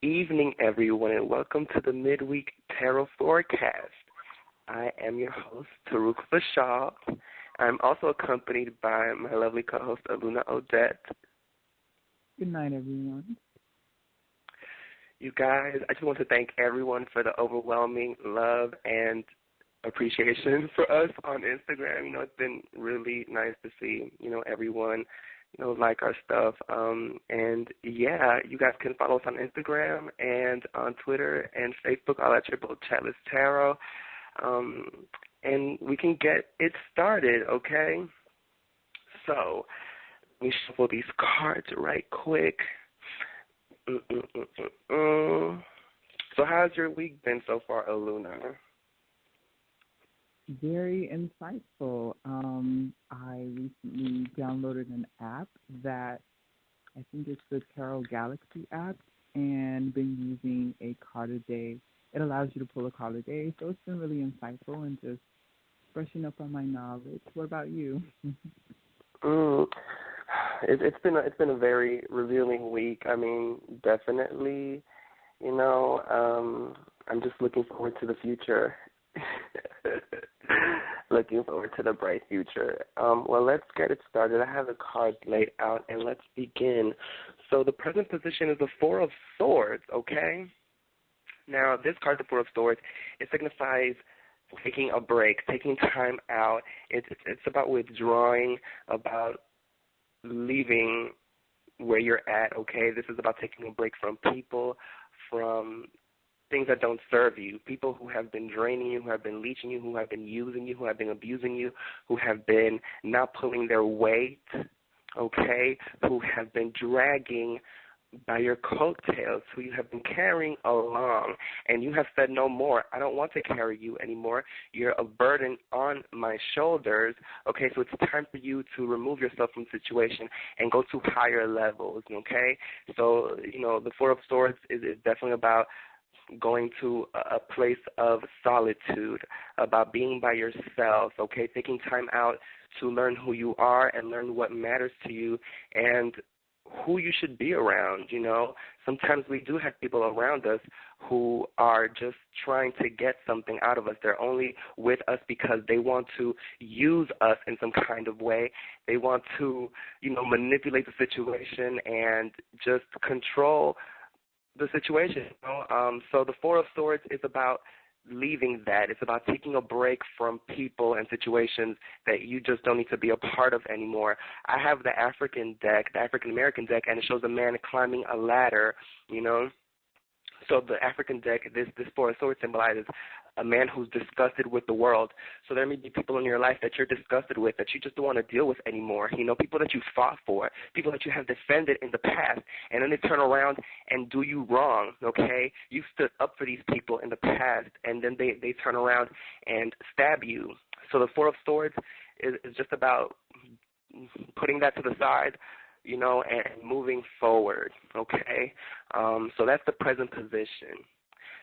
evening, everyone, and welcome to the Midweek Tarot Forecast. I am your host, Turuk Vashal. I'm also accompanied by my lovely co-host, Aluna Odette. Good night, everyone. You guys, I just want to thank everyone for the overwhelming love and appreciation for us on Instagram. It's been really nice to see, everyone like our stuff. And yeah, you guys can follow us on Instagram and on Twitter and Facebook, all at Triple Chatless Tarot. And we can get it started, okay? So, let me shuffle these cards right quick. So how's your week been so far, Aluna? Very insightful. I recently downloaded an app that I think it's the Tarot Galaxy app, and been using a card a day. It allows you to pull a card a day, so it's been really insightful and just brushing up on my knowledge. What about you? It's been a very revealing week. I mean, definitely, I'm just looking forward to the future. Looking forward to the bright future. Well, let's get it started. I have the cards laid out, and let's begin. So the present position is the Four of Swords, okay? Now, this card, the Four of Swords, it signifies taking a break, taking time out. It's about withdrawing, about leaving where you're at, okay? This is about taking a break from people, from things that don't serve you, people who have been draining you, who have been leeching you, who have been using you, who have been abusing you, who have been not pulling their weight, okay, who have been dragging by your coattails, who you have been carrying along, and you have said no more. I don't want to carry you anymore. You're a burden on my shoulders, okay? So it's time for you to remove yourself from the situation and go to higher levels, okay? So, the Four of Swords is definitely about going to a place of solitude, about being by yourself, okay, taking time out to learn who you are and learn what matters to you and who you should be around, Sometimes we do have people around us who are just trying to get something out of us. They're only with us because they want to use us in some kind of way. They want to, manipulate the situation and just control the situation. So the Four of Swords is about leaving that. It's about taking a break from people and situations that you just don't need to be a part of anymore. I have the African deck, the African American deck, and it shows a man climbing a ladder, So the African deck, this Four of Swords symbolizes a man who's disgusted with the world. So there may be people in your life that you're disgusted with, that you just don't want to deal with anymore, people that you fought for, people that you have defended in the past, and then they turn around and do you wrong, okay? You stood up for these people in the past, and then they turn around and stab you. So the Four of Swords is just about putting that to the side, and moving forward, okay? So that's the present position.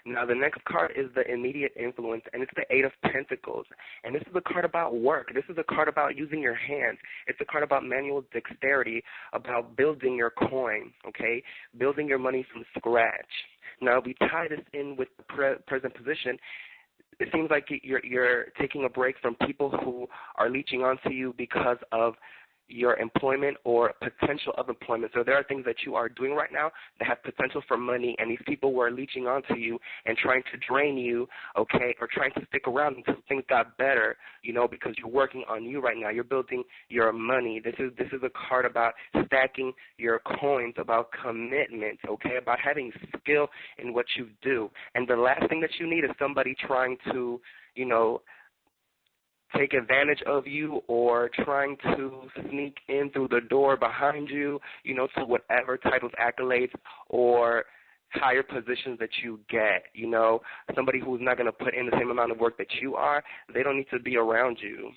Now, the next card is the immediate influence, and it's the Eight of Pentacles. And this is a card about work. This is a card about using your hands. It's a card about manual dexterity, about building your coin, okay, building your money from scratch. Now, we tie this in with the present position. It seems like you're taking a break from people who are leeching onto you because of your employment or potential of employment. So there are things that you are doing right now that have potential for money, and these people were leeching onto you and trying to drain you, okay, or trying to stick around until things got better, because you're working on you right now. You're building your money. This is a card about stacking your coins, about commitment, okay, about having skill in what you do. And the last thing that you need is somebody trying to, take advantage of you or trying to sneak in through the door behind you, to whatever titles, accolades, or higher positions that you get, somebody who's not going to put in the same amount of work that you are. They don't need to be around you,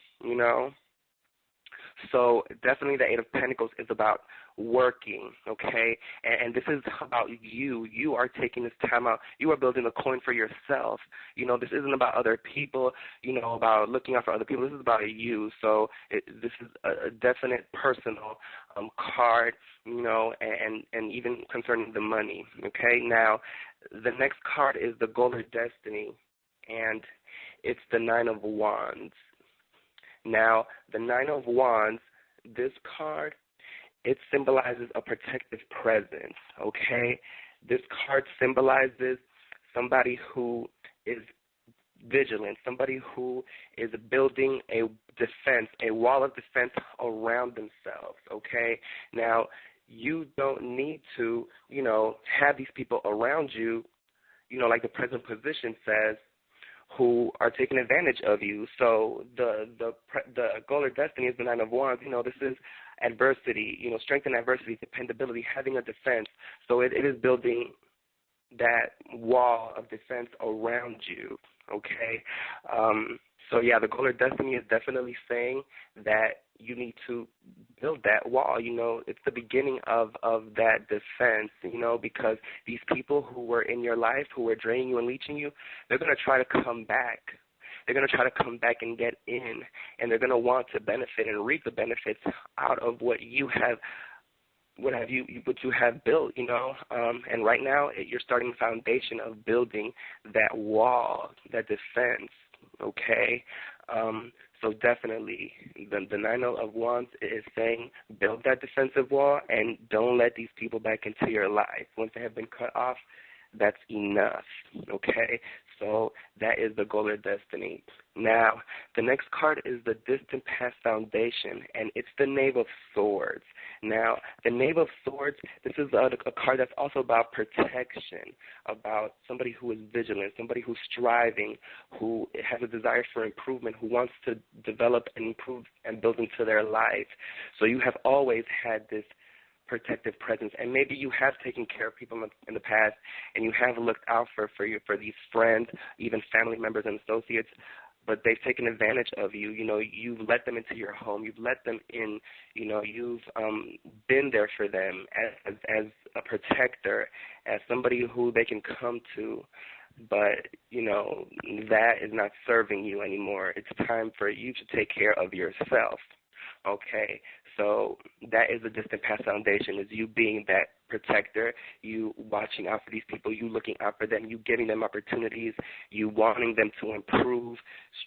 So definitely the Eight of Pentacles is about working, okay? And this is about you. You are taking this time out. You are building a coin for yourself. This isn't about other people, about looking out for other people. This is about you. So this is a definite personal card, and even concerning the money, okay? Now, the next card is the Goal or Destiny, and it's the Nine of Wands. Now, the Nine of Wands, this card, it symbolizes a protective presence, okay? This card symbolizes somebody who is vigilant, somebody who is building a defense, a wall of defense around themselves, okay? Now, you don't need to, have these people around you, like the present position says, who are taking advantage of you. So the Goal or Destiny is the Nine of Wands. This is adversity, strength in adversity, dependability, having a defense. So it is building that wall of defense around you, okay? So, yeah, the Goal or Destiny is definitely saying that you need to build that wall. It's the beginning of that defense, because these people who were in your life, who were draining you and leeching you, they're going to try to come back. They're going to try to come back and get in, and they're going to want to benefit and reap the benefits out of what you have built, and right now you're starting the foundation of building that wall, that defense, okay? So definitely the Nine of Wands is saying build that defensive wall and don't let these people back into your life. Once they have been cut off, that's enough, okay? So that is the Goal or Destiny. Now, the next card is the Distant Past Foundation, and it's the Knave of Swords. Now, the Knave of Swords, this is a card that's also about protection, about somebody who is vigilant, somebody who's striving, who has a desire for improvement, who wants to develop and improve and build into their life. So you have always had this protective presence, and maybe you have taken care of people in the past, and you have looked out for these friends, even family members and associates, but they've taken advantage of you. You've let them into your home. You've let them in. You've been there for them as a protector, as somebody who they can come to. But, that is not serving you anymore. It's time for you to take care of yourself. Okay, so that is the Distant Past Foundation, is you being that protector, you watching out for these people, you looking out for them, you giving them opportunities, you wanting them to improve,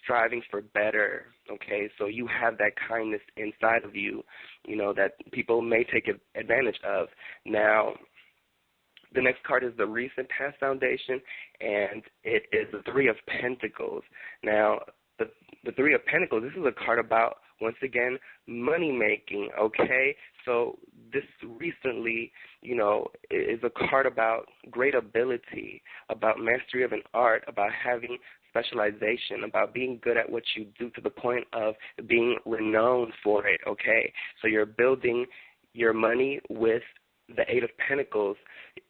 striving for better, okay? So you have that kindness inside of you, that people may take advantage of. Now, the next card is the Recent Past Foundation, and it is the Three of Pentacles. Now, the Three of Pentacles, this is a card about, once again, money making, okay? So this recently, is a card about great ability, about mastery of an art, about having specialization, about being good at what you do to the point of being renowned for it, okay? So you're building your money with the Eight of Pentacles,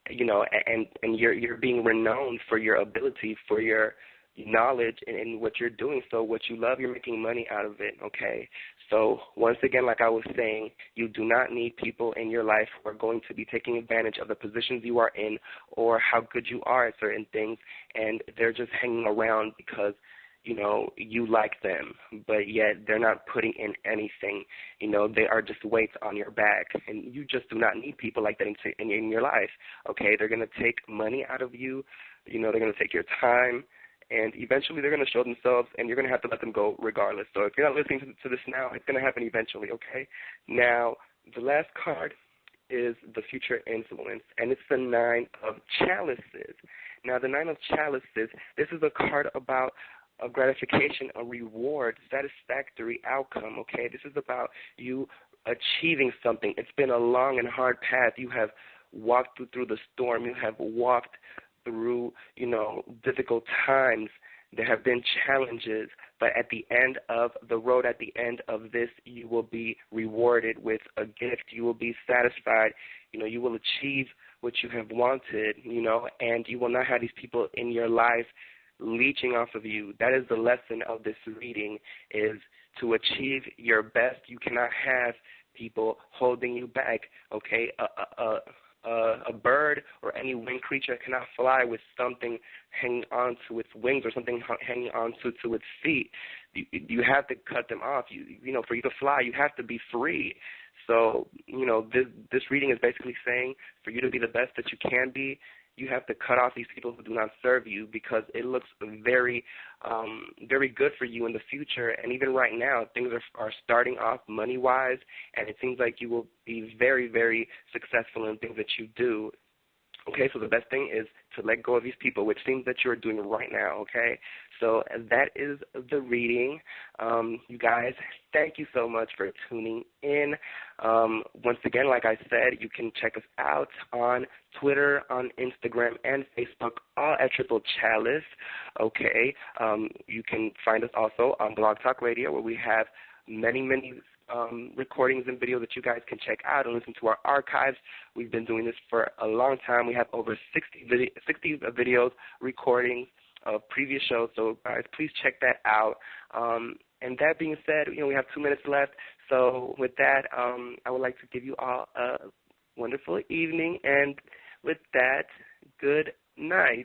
and you're being renowned for your ability, for your knowledge in what you're doing. So what you love, you're making money out of it, okay? So once again, like I was saying, you do not need people in your life who are going to be taking advantage of the positions you are in or how good you are at certain things, and they're just hanging around because you like them, but yet they're not putting in anything. They are just weights on your back, and you just do not need people like that in your life, okay? They're going to take money out of you. They're going to take your time, and eventually they're going to show themselves, and you're going to have to let them go regardless. So if you're not listening to this now, it's going to happen eventually, okay? Now, the last card is the Future Influence, and it's the Nine of Chalices. Now, the Nine of Chalices, this is a card about a gratification, a reward, satisfactory outcome, okay? This is about you achieving something. It's been a long and hard path. You have walked through the storm. You have walked through, difficult times. There have been challenges, but at the end of the road, at the end of this, you will be rewarded with a gift. You will be satisfied. You will achieve what you have wanted, and you will not have these people in your life leeching off of you. That is the lesson of this reading, is to achieve your best, you cannot have people holding you back, okay? A bird or any winged creature cannot fly with something hanging on to its wings or something hanging on to its feet. You have to cut them off. You know, for you to fly, you have to be free. So, you know, this reading is basically saying for you to be the best that you can be, you have to cut off these people who do not serve you, because it looks very, very good for you in the future. And even right now, things are starting off money-wise, and it seems like you will be very, very successful in things that you do. Okay, so the best thing is to let go of these people, which seems that you're doing right now, okay? So that is the reading. You guys, thank you so much for tuning in. Once again, like I said, you can check us out on Twitter, on Instagram, and Facebook, all at Triple Chalice, okay? You can find us also on Blog Talk Radio, where we have many recordings and videos that you guys can check out and listen to our archives. We've been doing this for a long time. We have over 60 videos, recordings of previous shows, so guys, please check that out. And that being said, you know, we have 2 minutes left, so with that, I would like to give you all a wonderful evening, and with that, good night.